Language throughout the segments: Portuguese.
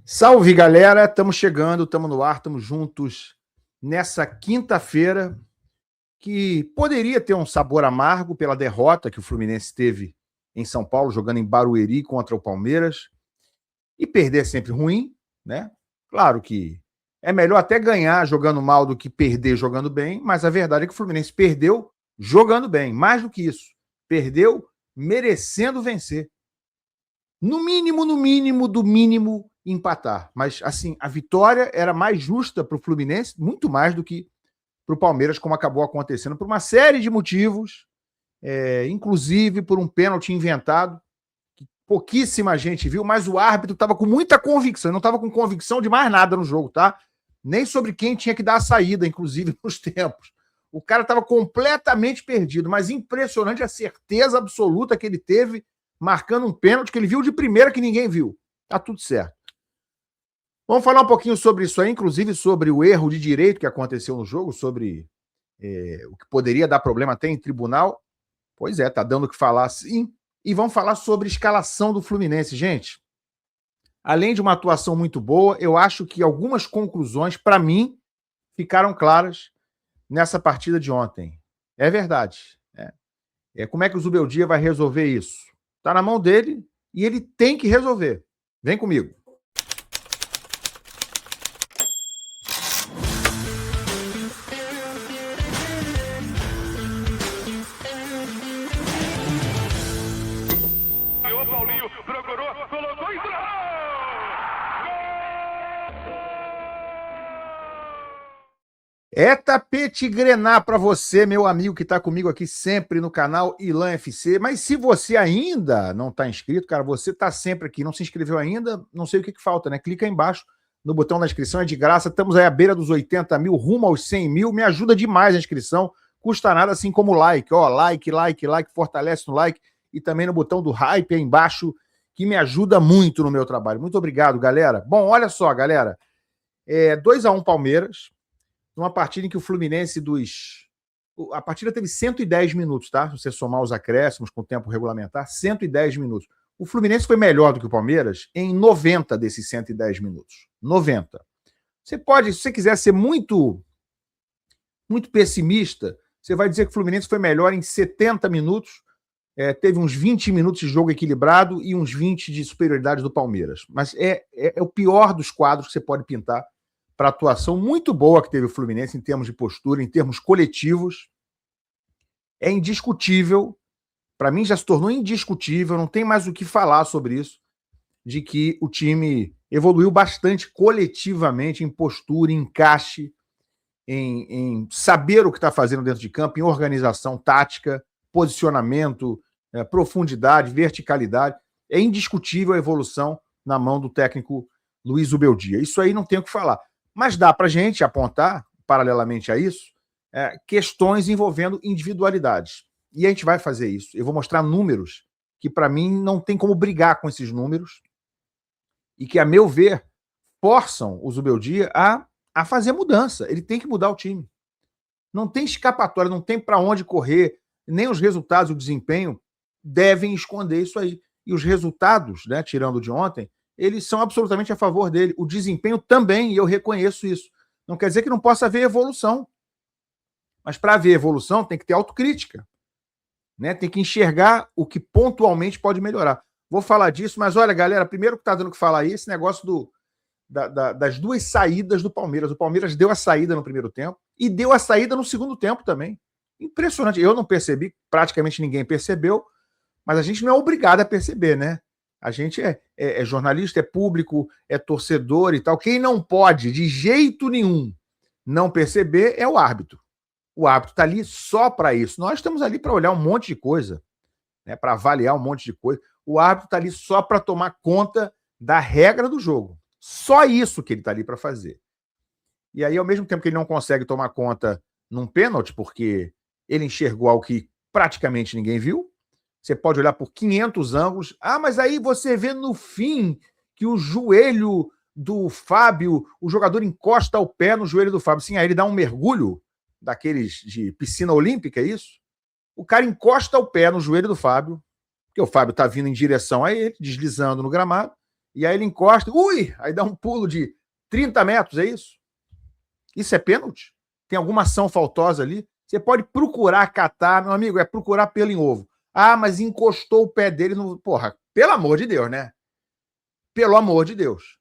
Salve, galera! Estamos chegando, estamos no ar, estamos juntos nessa quinta-feira que poderia ter um sabor amargo pela derrota que o Fluminense teve em São Paulo, jogando em Barueri contra o Palmeiras. E perder é sempre ruim, né? Claro que é melhor até ganhar jogando mal do que perder jogando bem, mas a verdade é que o Fluminense perdeu jogando bem. Mais do que isso, perdeu merecendo vencer. No mínimo, do mínimo, empatar. Mas, assim, a vitória era mais justa para o Fluminense, muito mais do que para o Palmeiras, como acabou acontecendo, por uma série de motivos, inclusive por um pênalti inventado, que pouquíssima gente viu, mas o árbitro estava com muita convicção, não estava com convicção de mais nada no jogo, tá? Nem sobre quem tinha que dar a saída, inclusive, nos tempos. O cara estava completamente perdido, mas impressionante a certeza absoluta que ele teve marcando um pênalti que ele viu de primeira que ninguém viu. Tá tudo certo. Vamos falar um pouquinho sobre isso aí, inclusive sobre o erro de direito que aconteceu no jogo, sobre o que poderia dar problema até em tribunal. Pois é, tá dando o que falar sim. E vamos falar sobre escalação do Fluminense, gente. Além de uma atuação muito boa, eu acho que algumas conclusões, para mim, ficaram claras nessa partida de ontem. É verdade. Como é que o Zubeldia vai resolver isso? Está na mão dele e ele tem que resolver. Vem comigo. O Paulinho procurou, colocou e entrou! É tapete grená para você, meu amigo que está comigo aqui sempre no canal Ilan FC. Mas se você ainda não está inscrito, cara, você está sempre aqui, não se inscreveu ainda, não sei o que falta, né? Clica aí embaixo no botão da inscrição, é de graça. Estamos aí à beira dos 80 mil, rumo aos 100 mil. Me ajuda demais a inscrição, custa nada, assim como o like. Ó, like, fortalece no like e também no botão do hype aí embaixo, que me ajuda muito no meu trabalho. Muito obrigado, galera. Bom, olha só, galera. 2-1 Palmeiras. Numa partida em que o Fluminense a partida teve 110 minutos, tá? Se você somar os acréscimos com o tempo regulamentar, 110 minutos. O Fluminense foi melhor do que o Palmeiras em 90 desses 110 minutos. 90. Você pode, se você quiser ser muito pessimista, você vai dizer que o Fluminense foi melhor em 70 minutos, teve uns 20 minutos de jogo equilibrado e uns 20 de superioridade do Palmeiras. Mas é o pior dos quadros que você pode pintar para a atuação muito boa que teve o Fluminense em termos de postura, em termos coletivos. É indiscutível, para mim já se tornou indiscutível, não tem mais o que falar sobre isso, de que o time evoluiu bastante coletivamente em postura, em encaixe, em saber o que está fazendo dentro de campo, em organização tática, posicionamento, profundidade, verticalidade. É indiscutível a evolução na mão do técnico Luiz Zubeldia. Isso aí não tem o que falar. Mas dá para a gente apontar, paralelamente a isso, questões envolvendo individualidades. E a gente vai fazer isso. Eu vou mostrar números que, para mim, não tem como brigar com esses números e que, a meu ver, forçam o Zubeldia a fazer mudança. Ele tem que mudar o time. Não tem escapatória, não tem para onde correr, nem os resultados, o desempenho devem esconder isso aí. E os resultados, né, tirando de ontem, eles são absolutamente a favor dele. O desempenho também, e eu reconheço isso. Não quer dizer que não possa haver evolução. Mas para haver evolução tem que ter autocrítica. Né? Tem que enxergar o que pontualmente pode melhorar. Vou falar disso, mas olha, galera, primeiro que está dando o que falar aí, esse negócio das duas saídas do Palmeiras. O Palmeiras deu a saída no primeiro tempo e deu a saída no segundo tempo também. Impressionante. Eu não percebi, praticamente ninguém percebeu, mas a gente não é obrigado a perceber, né? A gente é jornalista, é público, é torcedor e tal. Quem não pode, de jeito nenhum, não perceber é o árbitro. O árbitro está ali só para isso. Nós estamos ali para olhar um monte de coisa, né, para avaliar um monte de coisa. O árbitro está ali só para tomar conta da regra do jogo. Só isso que ele está ali para fazer. E aí, ao mesmo tempo que ele não consegue tomar conta num pênalti, porque ele enxergou algo que praticamente ninguém viu, você pode olhar por 500 ângulos. Ah, mas aí você vê no fim que o joelho do Fábio, o jogador encosta o pé no joelho do Fábio. Sim, aí ele dá um mergulho daqueles de piscina olímpica, é isso? O cara encosta o pé no joelho do Fábio, porque o Fábio está vindo em direção a ele, deslizando no gramado, e aí ele encosta, aí dá um pulo de 30 metros, é isso? Isso é pênalti? Tem alguma ação faltosa ali? Você pode procurar catar, meu amigo, é procurar pelo em ovo. Ah, mas encostou o pé dele no... Porra, pelo amor de Deus, né? Pelo amor de Deus.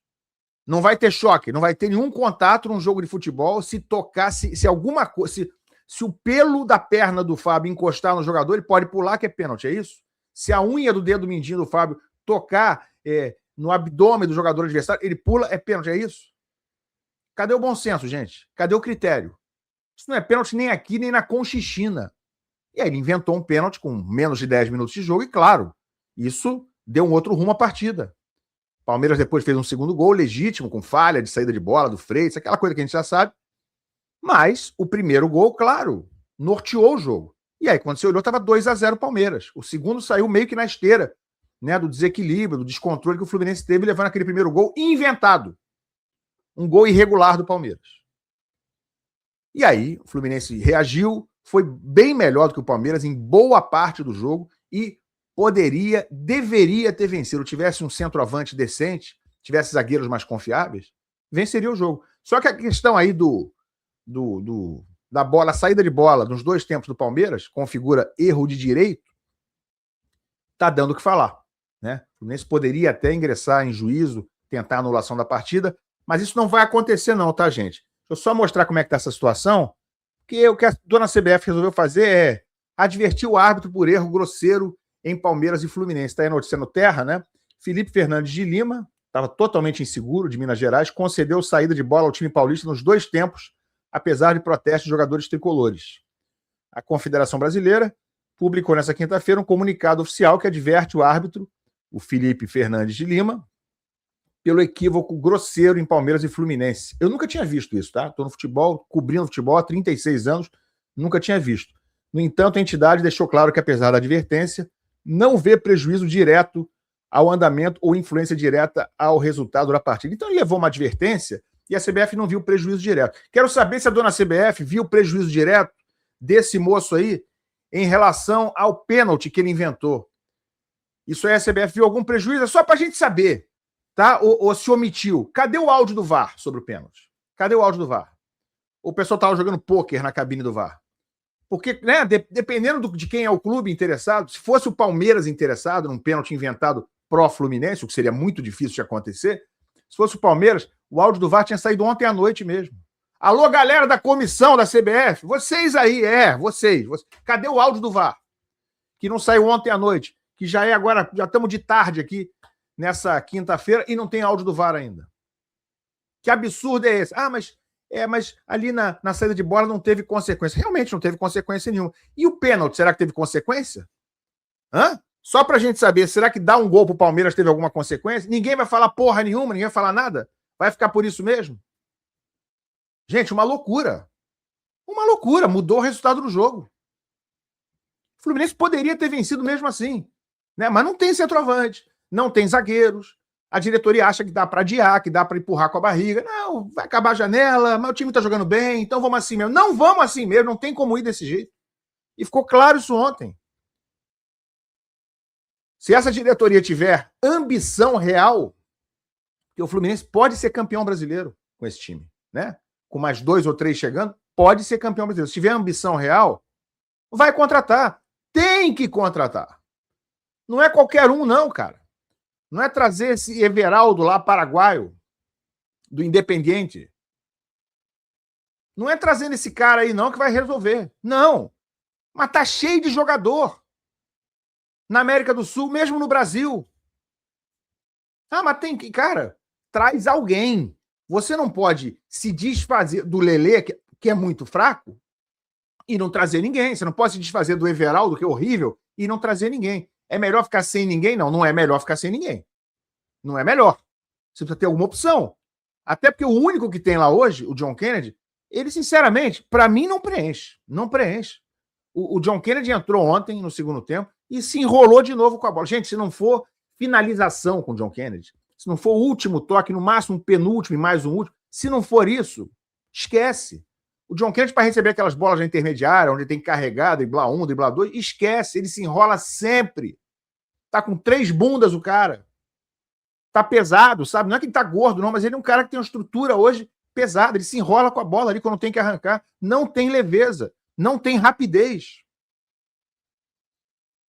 Não vai ter choque, não vai ter nenhum contato num jogo de futebol se tocar, se alguma coisa... Se o pelo da perna do Fábio encostar no jogador, ele pode pular, que é pênalti, é isso? Se a unha do dedo mindinho do Fábio tocar no abdômen do jogador adversário, ele pula, é pênalti, é isso? Cadê o bom senso, gente? Cadê o critério? Isso não é pênalti nem aqui, nem na Conchichina. E aí ele inventou um pênalti com menos de 10 minutos de jogo e, claro, isso deu um outro rumo à partida. Palmeiras depois fez um segundo gol legítimo, com falha de saída de bola do Freitas, aquela coisa que a gente já sabe. Mas o primeiro gol, claro, norteou o jogo. E aí, quando você olhou, estava 2-0 Palmeiras. O segundo saiu meio que na esteira, né, do desequilíbrio, do descontrole que o Fluminense teve, levando aquele primeiro gol inventado. Um gol irregular do Palmeiras. E aí, o Fluminense reagiu, foi bem melhor do que o Palmeiras em boa parte do jogo e deveria ter vencido. Tivesse um centroavante decente, tivesse zagueiros mais confiáveis, venceria o jogo. Só que a questão aí da bola, a saída de bola nos dois tempos do Palmeiras, configura erro de direito, tá dando o que falar, né? O Fluminense poderia até ingressar em juízo, tentar a anulação da partida, mas isso não vai acontecer não, tá, gente? Deixa eu só mostrar como é que tá essa situação, porque o que a dona CBF resolveu fazer é advertir o árbitro por erro grosseiro em Palmeiras e Fluminense. Tá aí noticiando terra, né? Felipe Fernandes de Lima, estava totalmente inseguro, de Minas Gerais, concedeu saída de bola ao time paulista nos dois tempos, apesar de protestos de jogadores tricolores. A Confederação Brasileira publicou nessa quinta-feira um comunicado oficial que adverte o árbitro, o Felipe Fernandes de Lima, pelo equívoco grosseiro em Palmeiras e Fluminense. Eu nunca tinha visto isso, tá? Estou no futebol, cobrindo futebol há 36 anos, nunca tinha visto. No entanto, a entidade deixou claro que, apesar da advertência, não vê prejuízo direto ao andamento ou influência direta ao resultado da partida. Então ele levou uma advertência e a CBF não viu prejuízo direto. Quero saber se a dona CBF viu prejuízo direto desse moço aí em relação ao pênalti que ele inventou. Isso aí a CBF viu algum prejuízo? É só para a gente saber, tá? Ou se omitiu. Cadê o áudio do VAR sobre o pênalti? Cadê o áudio do VAR? O pessoal estava jogando pôquer na cabine do VAR. Porque, né, dependendo de quem é o clube interessado, se fosse o Palmeiras interessado num pênalti inventado pró-Fluminense, o que seria muito difícil de acontecer, se fosse o Palmeiras, o áudio do VAR tinha saído ontem à noite mesmo. Alô, galera da comissão da CBF, vocês aí, vocês. Cadê o áudio do VAR? Que não saiu ontem à noite, que já é agora, já estamos de tarde aqui, nessa quinta-feira, e não tem áudio do VAR ainda. Que absurdo é esse? Mas ali na saída de bola não teve consequência. Realmente não teve consequência nenhuma. E o pênalti, será que teve consequência? Só pra gente saber, será que dar um gol pro Palmeiras teve alguma consequência? Ninguém vai falar porra nenhuma, ninguém vai falar nada? Vai ficar por isso mesmo? Gente, uma loucura. Uma loucura, mudou o resultado do jogo. O Fluminense poderia ter vencido mesmo assim, né? Mas não tem centroavante, não tem zagueiros. A diretoria acha que dá para adiar, que dá para empurrar com a barriga. Não, vai acabar a janela, mas o time está jogando bem, então vamos assim mesmo. Não vamos assim mesmo, não tem como ir desse jeito. E ficou claro isso ontem. Se essa diretoria tiver ambição real, que o Fluminense pode ser campeão brasileiro com esse time, né? Com mais 2 ou 3 chegando, pode ser campeão brasileiro. Se tiver ambição real, vai contratar. Tem que contratar. Não é qualquer um, não, cara. Não é trazer esse Everaldo lá, paraguaio, do Independiente. Não é trazendo esse cara aí, não, que vai resolver. Não. Mas tá cheio de jogador. Na América do Sul, mesmo no Brasil. Mas tem que... Cara, traz alguém. Você não pode se desfazer do Lelê, que é muito fraco, e não trazer ninguém. Você não pode se desfazer do Everaldo, que é horrível, e não trazer ninguém. É melhor ficar sem ninguém? Não, não é melhor ficar sem ninguém. Não é melhor. Você precisa ter alguma opção. Até porque o único que tem lá hoje, o John Kennedy, ele, sinceramente, para mim, não preenche. Não preenche. O John Kennedy entrou ontem, no segundo tempo, e se enrolou de novo com a bola. Gente, se não for finalização com o John Kennedy, se não for o último toque, no máximo um penúltimo e mais um último, se não for isso, esquece. O John Kennedy, para receber aquelas bolas da intermediária, onde ele tem que carregar, driblar 1, driblar 2, esquece, ele se enrola sempre. Tá com 3 bundas o cara. tá pesado, sabe? Não é que ele tá gordo, não, mas ele é um cara que tem uma estrutura hoje pesada. Ele se enrola com a bola ali quando tem que arrancar. Não tem leveza, não tem rapidez.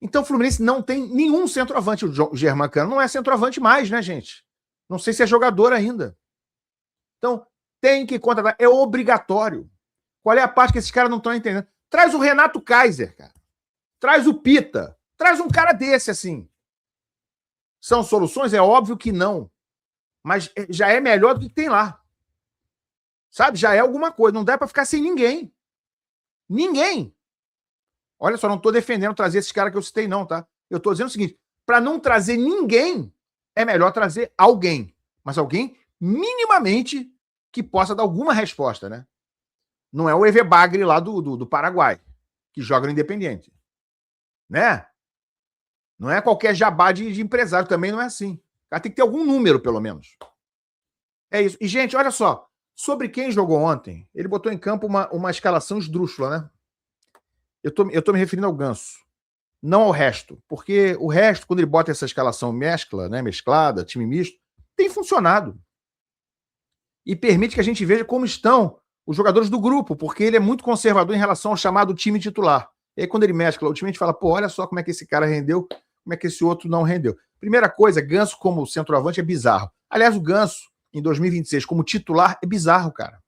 Então o Fluminense não tem nenhum centroavante. O Germancano não é centroavante mais, né, gente? Não sei se é jogador ainda. Então tem que contratar. É obrigatório. Qual é a parte que esses caras não estão entendendo? Traz o Renato Kaiser, cara. Traz o Pita. Traz um cara desse, assim. São soluções? É óbvio que não. Mas já é melhor do que tem lá. Sabe? Já é alguma coisa. Não dá para ficar sem ninguém. Ninguém. Olha só, não estou defendendo trazer esses caras que eu citei, não, tá? Eu estou dizendo o seguinte: para não trazer ninguém, é melhor trazer alguém. Mas alguém minimamente que possa dar alguma resposta, né? Não é o Evebagre lá do Paraguai, que joga no Independiente. Né? Não é qualquer jabá de empresário, também não é assim. O cara tem que ter algum número, pelo menos. É isso. E, gente, olha só. Sobre quem jogou ontem, ele botou em campo uma escalação esdrúxula, né? Eu tô me referindo ao Ganso. Não ao resto. Porque o resto, quando ele bota essa escalação mesclada, time misto, tem funcionado. E permite que a gente veja como estão os jogadores do grupo, porque ele é muito conservador em relação ao chamado time titular. E aí, quando ele mescla o time, a gente fala, pô, olha só como é que esse cara rendeu, como é que esse outro não rendeu. Primeira coisa, Ganso como centroavante é bizarro. Aliás, o Ganso, em 2026, como titular, é bizarro, cara.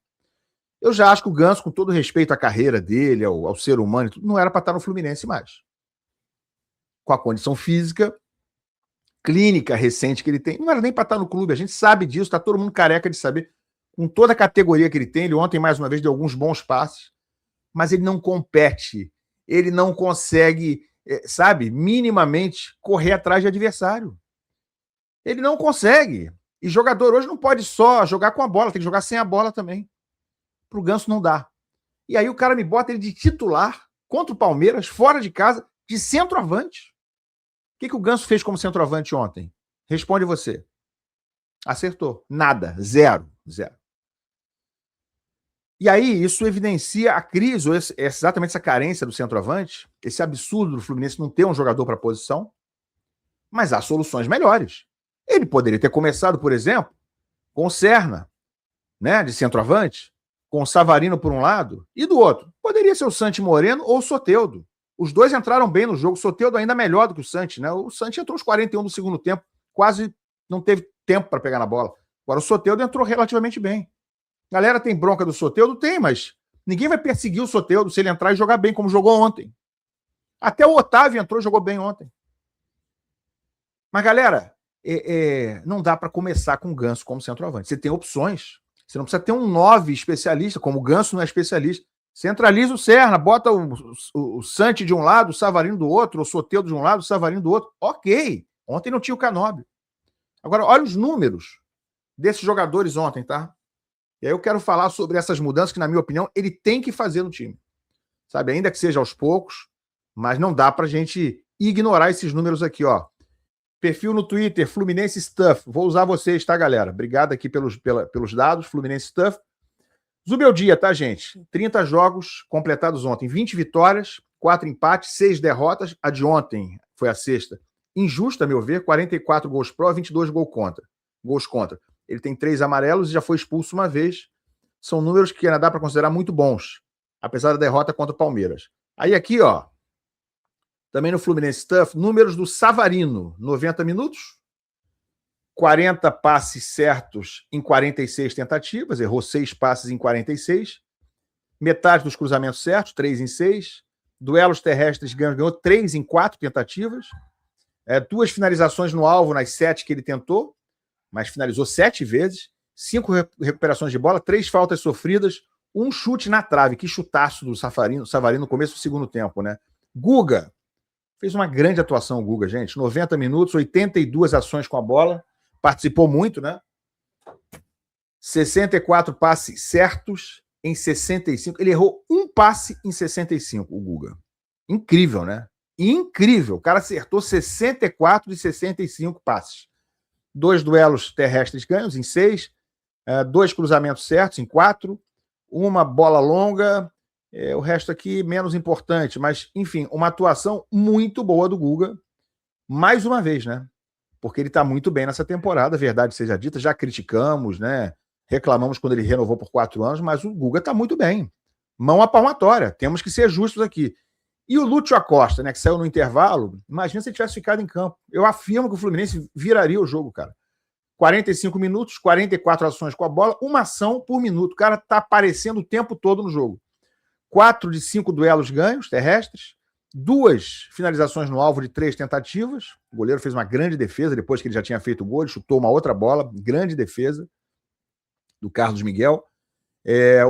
Eu já acho que o Ganso, com todo respeito à carreira dele, ao ser humano, não era para estar no Fluminense mais. Com a condição física, clínica recente que ele tem, não era nem para estar no clube. A gente sabe disso, está todo mundo careca de saber. Com toda a categoria que ele tem, ele ontem, mais uma vez, deu alguns bons passes, mas ele não compete. Ele não consegue, sabe, minimamente correr atrás de adversário. Ele não consegue. E jogador hoje não pode só jogar com a bola, tem que jogar sem a bola também. Pro Ganso não dá. E aí o cara me bota ele de titular contra o Palmeiras, fora de casa, de centroavante. O que o Ganso fez como centroavante ontem? Responde você. Acertou. Nada. Zero. E aí isso evidencia a crise, ou exatamente essa carência do centroavante, esse absurdo do Fluminense não ter um jogador para a posição, mas há soluções melhores. Ele poderia ter começado, por exemplo, com o Serna, né, de centroavante, com o Savarino por um lado, e do outro. Poderia ser o Santi Moreno ou o Soteldo. Os dois entraram bem no jogo, o Soteldo ainda melhor do que o Santi, né? O Santi entrou aos 41 do segundo tempo, quase não teve tempo para pegar na bola. Agora o Soteldo entrou relativamente bem. Galera tem bronca do Soteldo? Tem, mas ninguém vai perseguir o Soteldo se ele entrar e jogar bem, como jogou ontem. Até o Otávio entrou e jogou bem ontem. Mas, galera, não dá para começar com o Ganso como centroavante. Você tem opções. Você não precisa ter um 9 especialista, como o Ganso não é especialista. Centraliza o Serna, bota o Santi de um lado, o Savarino do outro, o Soteldo de um lado, o Savarino do outro. Ok. Ontem não tinha o Canóbio. Agora, olha os números desses jogadores ontem, tá? E aí eu quero falar sobre essas mudanças que, na minha opinião, ele tem que fazer no time. Sabe, ainda que seja aos poucos, mas não dá pra gente ignorar esses números aqui, ó. Perfil no Twitter, Fluminense Stuff. Vou usar vocês, tá, galera? Obrigado aqui pelos dados, Fluminense Stuff. Zubeldia, tá, gente? 30 jogos completados ontem, 20 vitórias, 4 empates, 6 derrotas. A de ontem foi a sexta. Injusta, a meu ver, 44 gols pró, 22 gols contra. Ele tem 3 amarelos e já foi expulso uma vez. São números que ainda dá para considerar muito bons, apesar da derrota contra o Palmeiras. Aí aqui, ó, também no Fluminense Stuff, números do Savarino, 90 minutos, 40 passes certos em 46 tentativas, errou 6 passes em 46, metade dos cruzamentos certos, 3 em 6, duelos terrestres ganhou 3 em 4 tentativas, 2 finalizações no alvo nas 7 que ele tentou, mas finalizou 7 vezes, 5 recuperações de bola, 3 faltas sofridas, 1 chute na trave. Que chutaço do Savarino no começo do segundo tempo, né? Guga fez uma grande atuação, o Guga, gente. 90 minutos, 82 ações com a bola, participou muito, né? 64 passes certos em 65. Ele errou 1 passe em 65, o Guga. Incrível, né? Incrível. O cara acertou 64 de 65 passes. 2 duelos terrestres ganhos em 6, 2 cruzamentos certos em 4, 1 bola longa, o resto aqui menos importante, mas, enfim, uma atuação muito boa do Guga, mais uma vez, né? porque ele está muito bem nessa temporada, verdade seja dita, já criticamos, né? Reclamamos quando ele renovou por 4 anos, mas o Guga está muito bem. Mão à palmatória, temos que ser justos aqui. E o Lúcio Acosta, né, que saiu no intervalo, imagina se ele tivesse ficado em campo. Eu afirmo que o Fluminense viraria o jogo, cara. 45 minutos, 44 ações com a bola, uma ação por minuto. O cara tá aparecendo o tempo todo no jogo. 4 de 5 duelos ganhos terrestres, 2 finalizações no alvo de 3 tentativas. O goleiro fez uma grande defesa depois que ele já tinha feito o gol, ele chutou uma outra bola, grande defesa do Carlos Miguel.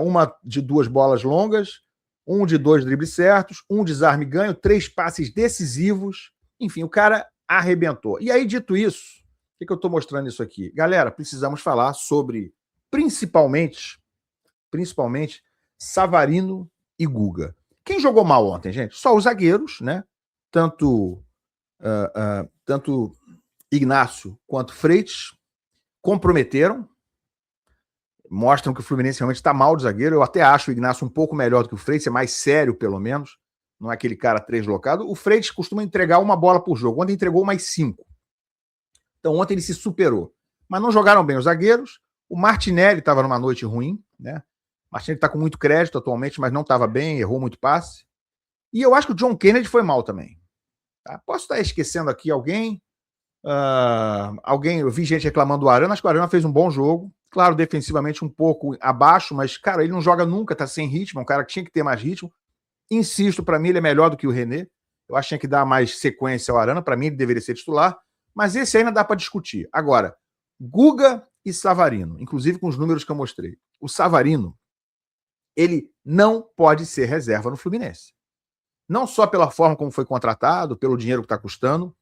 Uma de 2 bolas longas, 1 de 2 dribles certos, 1 desarme ganho, 3 passes decisivos. Enfim, o cara arrebentou. E aí, dito isso, o que eu estou mostrando isso aqui? Galera, precisamos falar sobre, principalmente, Savarino e Guga. Quem jogou mal ontem, gente? Só os zagueiros, né? Tanto Ignacio quanto Freitas comprometeram, mostram que o Fluminense realmente está mal de zagueiro. Eu até acho o Ignacio um pouco melhor do que o Freitas, é mais sério, pelo menos. Não é aquele cara deslocado. O Freitas costuma entregar uma bola por jogo. Ontem entregou mais 5. Então ontem ele se superou. Mas não jogaram bem os zagueiros. O Martinelli estava numa noite ruim, né? O Martinelli está com muito crédito atualmente, mas não estava bem, errou muito passe. E eu acho que o John Kennedy foi mal também. Tá? Posso estar esquecendo aqui alguém? Eu vi gente reclamando do Arana. Acho que o Arana fez um bom jogo. Claro, defensivamente um pouco abaixo, mas, cara, ele não joga nunca, tá sem ritmo. É um cara que tinha que ter mais ritmo. Insisto, para mim ele é melhor do que o René. Eu acho que tinha que dar mais sequência ao Arana. Para mim ele deveria ser titular. Mas esse ainda dá para discutir. Agora, Guga e Savarino, inclusive com os números que eu mostrei. O Savarino, ele não pode ser reserva no Fluminense. Não só pela forma como foi contratado, pelo dinheiro que está custando,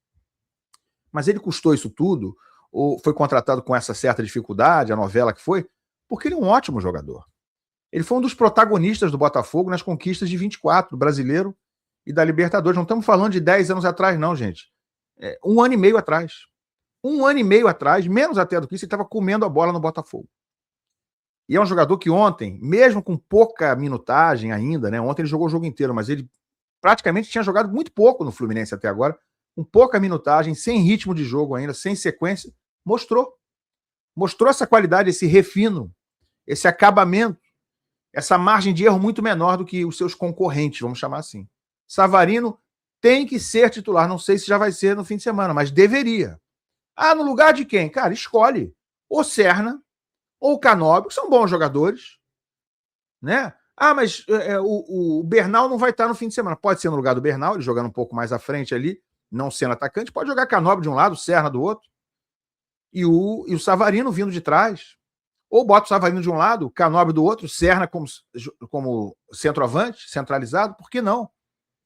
mas ele custou isso tudo, ou foi contratado com essa certa dificuldade, a novela que foi, porque ele é um ótimo jogador. Ele foi um dos protagonistas do Botafogo nas conquistas de 24, do Brasileiro e da Libertadores. Não estamos falando de 10 anos atrás, não, gente. 1 ano e meio atrás. 1 ano e meio atrás, menos até do que isso, ele estava comendo a bola no Botafogo. E é um jogador que ontem, mesmo com pouca minutagem ainda, né? Ontem ele jogou o jogo inteiro, mas ele praticamente tinha jogado muito pouco no Fluminense até agora, com pouca minutagem, sem ritmo de jogo ainda, sem sequência, mostrou essa qualidade, esse refino, esse acabamento, essa margem de erro muito menor do que os seus concorrentes, vamos chamar assim. Savarino tem que ser titular, não sei se já vai ser no fim de semana, mas deveria. No lugar de quem? Cara, escolhe. Ou Serna, ou Canóbio, que são bons jogadores, né? Mas o Bernal não vai estar no fim de semana. Pode ser no lugar do Bernal, ele jogando um pouco mais à frente ali, não sendo atacante, pode jogar Canóbio de um lado, Serna do outro, e o Savarino vindo de trás. Ou bota o Savarino de um lado, Canóbio do outro, Serna como centroavante, centralizado, por que não?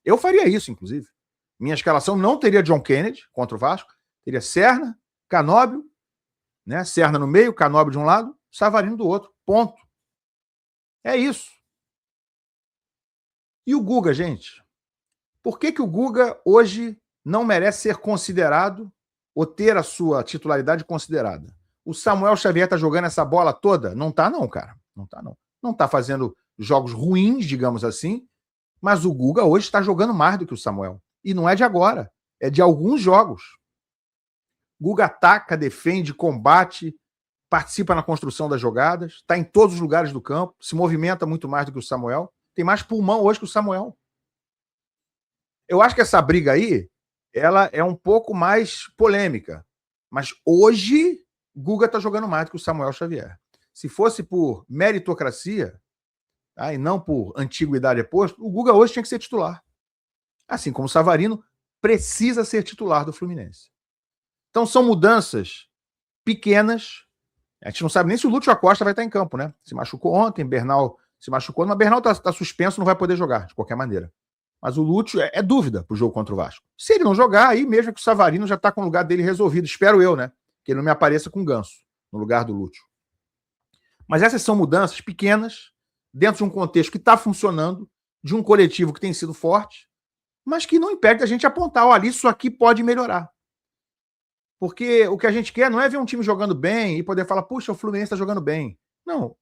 Eu faria isso, inclusive. Minha escalação não teria John Kennedy contra o Vasco, teria Serna, Canóbio, né? Serna no meio, Canóbio de um lado, Savarino do outro. Ponto. É isso. E o Guga, gente? Por que o Guga hoje não merece ser considerado ou ter a sua titularidade considerada? O Samuel Xavier tá jogando essa bola toda? Não tá não, cara. Não tá não. Não tá fazendo jogos ruins, digamos assim, mas o Guga hoje está jogando mais do que o Samuel. E não é de agora, é de alguns jogos. Guga ataca, defende, combate, participa na construção das jogadas, está em todos os lugares do campo, se movimenta muito mais do que o Samuel. Tem mais pulmão hoje que o Samuel. Eu acho que essa briga aí, ela é um pouco mais polêmica. Mas hoje, Guga está jogando mais do que o Samuel Xavier. Se fosse por meritocracia, e não por antiguidade posto, o Guga hoje tinha que ser titular. Assim como o Savarino precisa ser titular do Fluminense. Então são mudanças pequenas. A gente não sabe nem se o Lúcio Acosta vai estar em campo, né? Se machucou ontem, Bernal se machucou, mas Bernal está suspenso, não vai poder jogar, de qualquer maneira. Mas o Lúcio é dúvida para o jogo contra o Vasco. Se ele não jogar, aí mesmo que o Savarino já está com o lugar dele resolvido. Espero eu, né? Que ele não me apareça com ganso no lugar do Lúcio. Mas essas são mudanças pequenas, dentro de um contexto que está funcionando, de um coletivo que tem sido forte, mas que não impede a gente apontar, olha, isso aqui pode melhorar. Porque o que a gente quer não é ver um time jogando bem e poder falar, puxa, o Fluminense está jogando bem. Não,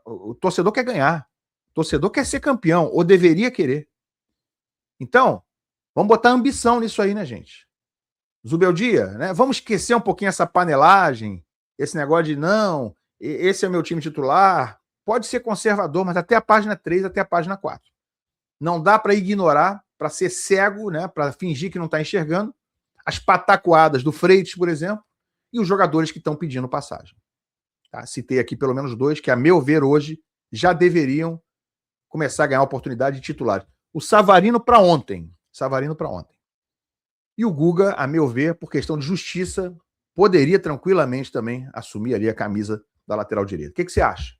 o torcedor quer ganhar. O torcedor quer ser campeão, ou deveria querer. Então, vamos botar ambição nisso aí, né, gente? Zubeldia, né? Vamos esquecer um pouquinho essa panelagem, esse negócio de não, esse é o meu time titular. Pode ser conservador, mas até a página 3, até a página 4. Não dá para ignorar, para ser cego, né? Para fingir que não está enxergando as patacoadas do Freitas, por exemplo, e os jogadores que estão pedindo passagem. Tá? Citei aqui pelo menos 2 que, a meu ver, hoje já deveriam começar a ganhar oportunidade de titular. O Savarino para ontem. E o Guga, a meu ver, por questão de justiça, poderia tranquilamente também assumir ali a camisa da lateral direita. O que você acha?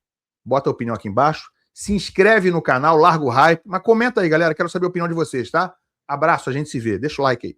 Bota a opinião aqui embaixo. Se inscreve no canal, larga o hype. Mas comenta aí, galera. Quero saber a opinião de vocês, tá? Abraço, a gente se vê. Deixa o like aí.